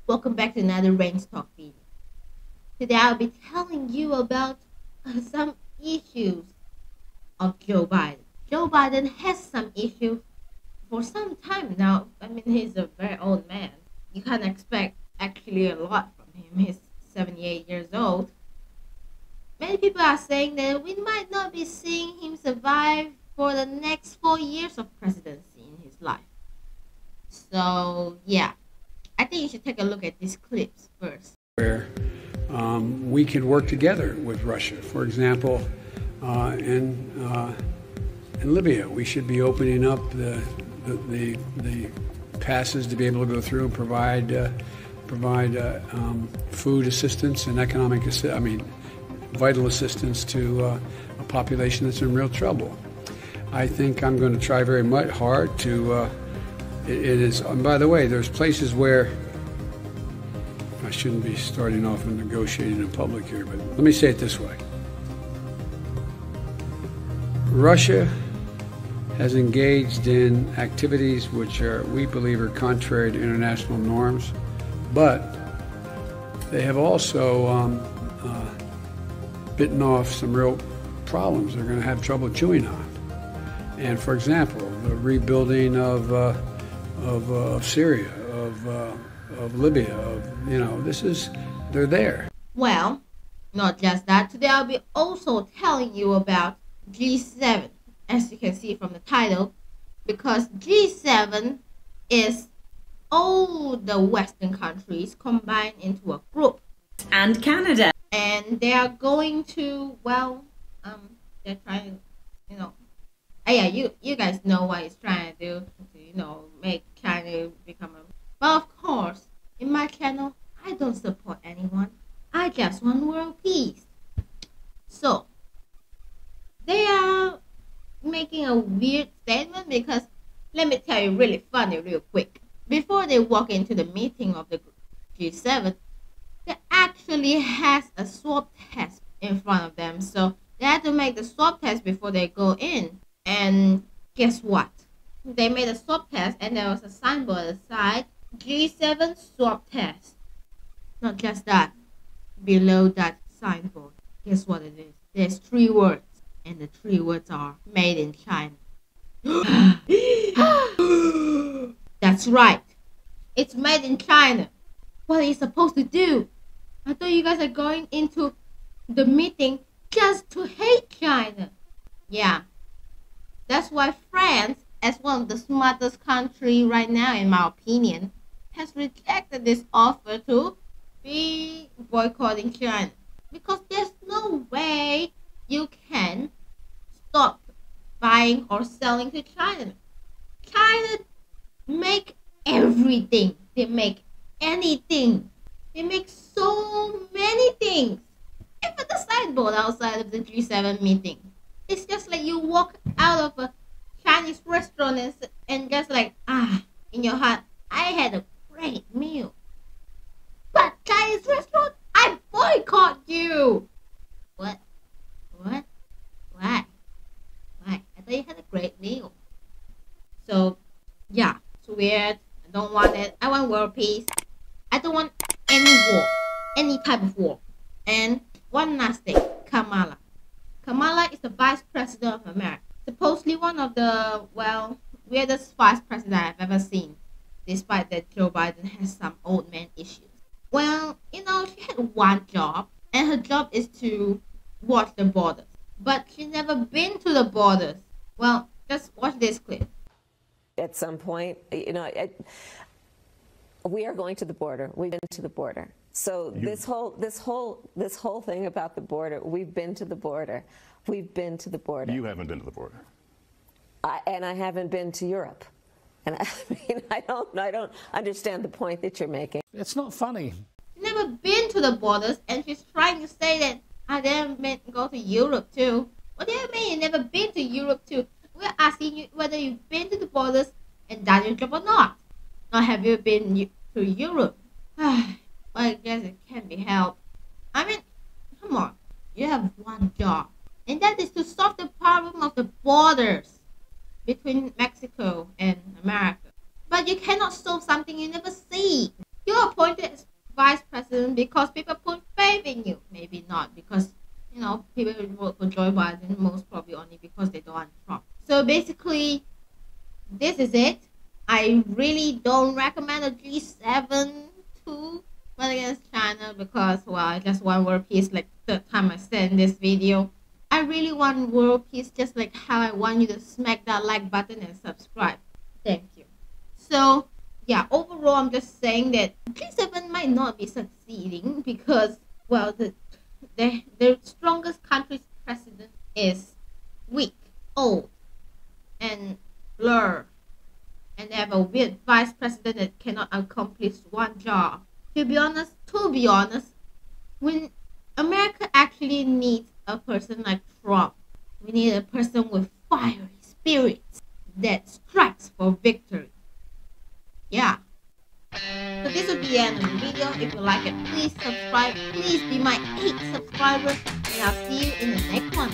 Welcome back to another Rain Talk video. Today I'll be telling you about some issues of Joe Biden. Joe Biden has some issues for some time now. I mean, he's a very old man. You can't expect actually a lot from him. He's 78 years old. Many people are saying that we might not be seeing him survive for the next 4 years of presidency in his life. So, yeah. I think you should take a look at these clips first. Where we could work together with Russia. For example, in Libya, we should be opening up the passes to be able to go through and provide food assistance and vital assistance to a population that's in real trouble. I think I'm going to try very much hard to. It is, and by the way, there's places where I shouldn't be starting off and negotiating in public here, but let me say it this way. Russia has engaged in activities which we believe are contrary to international norms, but they have also bitten off some real problems they're going to have trouble chewing on. And for example, the rebuilding of Syria, of Libya, they're there. Well, not just that. Today I'll be also telling you about G7, as you can see from the title, because G7 is all the Western countries combined into a group. And Canada. And they are going to, they're trying, you guys know what it's trying to do, to, make China become a... But of course, in my channel, I don't support anyone. I just want world peace. So, they are making a weird statement because, let me tell you really funny real quick. Before they walk into the meeting of the G7, they actually has a swab test in front of them. So, they had to make the swab test before they go in. And guess what? They made a swab test and there was a signboard at the side, G7 swab test. Not just that, below that signboard, guess what it is? There's 3 words, and the 3 words are made in China. That's right, it's made in China. What are you supposed to do? I thought you guys are going into the meeting just to hate China. Yeah, that's why France, as one of the smartest country right now, in my opinion, has rejected this offer to be boycotting China. Because there's no way you can stop buying or selling to China. China make everything. They make anything. They make so many things. Even the signboard outside of the G7 meeting. It's just like you walk out of a Chinese restaurant and just like, in your heart, I had a great meal. But Chinese restaurant, I boycott you. What? Why? I thought you had a great meal. So, yeah, it's weird. I don't want it. I want world peace. I don't want any war. Any type of war. And one last thing, Kamala. Kamala is the Vice President of America. Supposedly one of the, weirdest Vice President I've ever seen. Despite that Joe Biden has some old man issues. Well, she had one job. And her job is to watch the borders. But she's never been to the borders. Well, just watch this clip. At some point, we are going to the border. We've been to the border. So this whole thing about the border, we've been to the border. We've been to the border. You haven't been to the border. And I haven't been to Europe. And I don't understand the point that you're making. It's not funny. She's never been to the borders, and she's trying to say that I didn't go to Europe too. What do you mean you never been to Europe too? We're asking you whether you've been to the borders and done your job or not. Or have you been to Europe? Well, I guess it can't be helped. I mean, come on. You have one job, and that is to solve the problem of the borders between Mexico and America. But you cannot solve something you never see. You're appointed as because people put faith in you. Maybe not because, you know, people vote for Joe Biden most probably only because they don't want Trump. So basically, this is it. I really don't recommend a G7 to fight against China because, well, I just want world peace like the time I said in this video. I really want world peace just like how I want you to smack that like button and subscribe. Thank you. So, yeah, overall, I'm just saying that G7 might not be succeeding because, well, the strongest country's president is weak, old, and blur. And they have a weird vice president that cannot accomplish one job. To be honest, when America actually needs a person like Trump, we need a person with fiery spirits that strikes for victory. Yeah. So this will be the end of the video. If you like it, please subscribe. Please be my 8th subscriber, and I'll see you in the next one.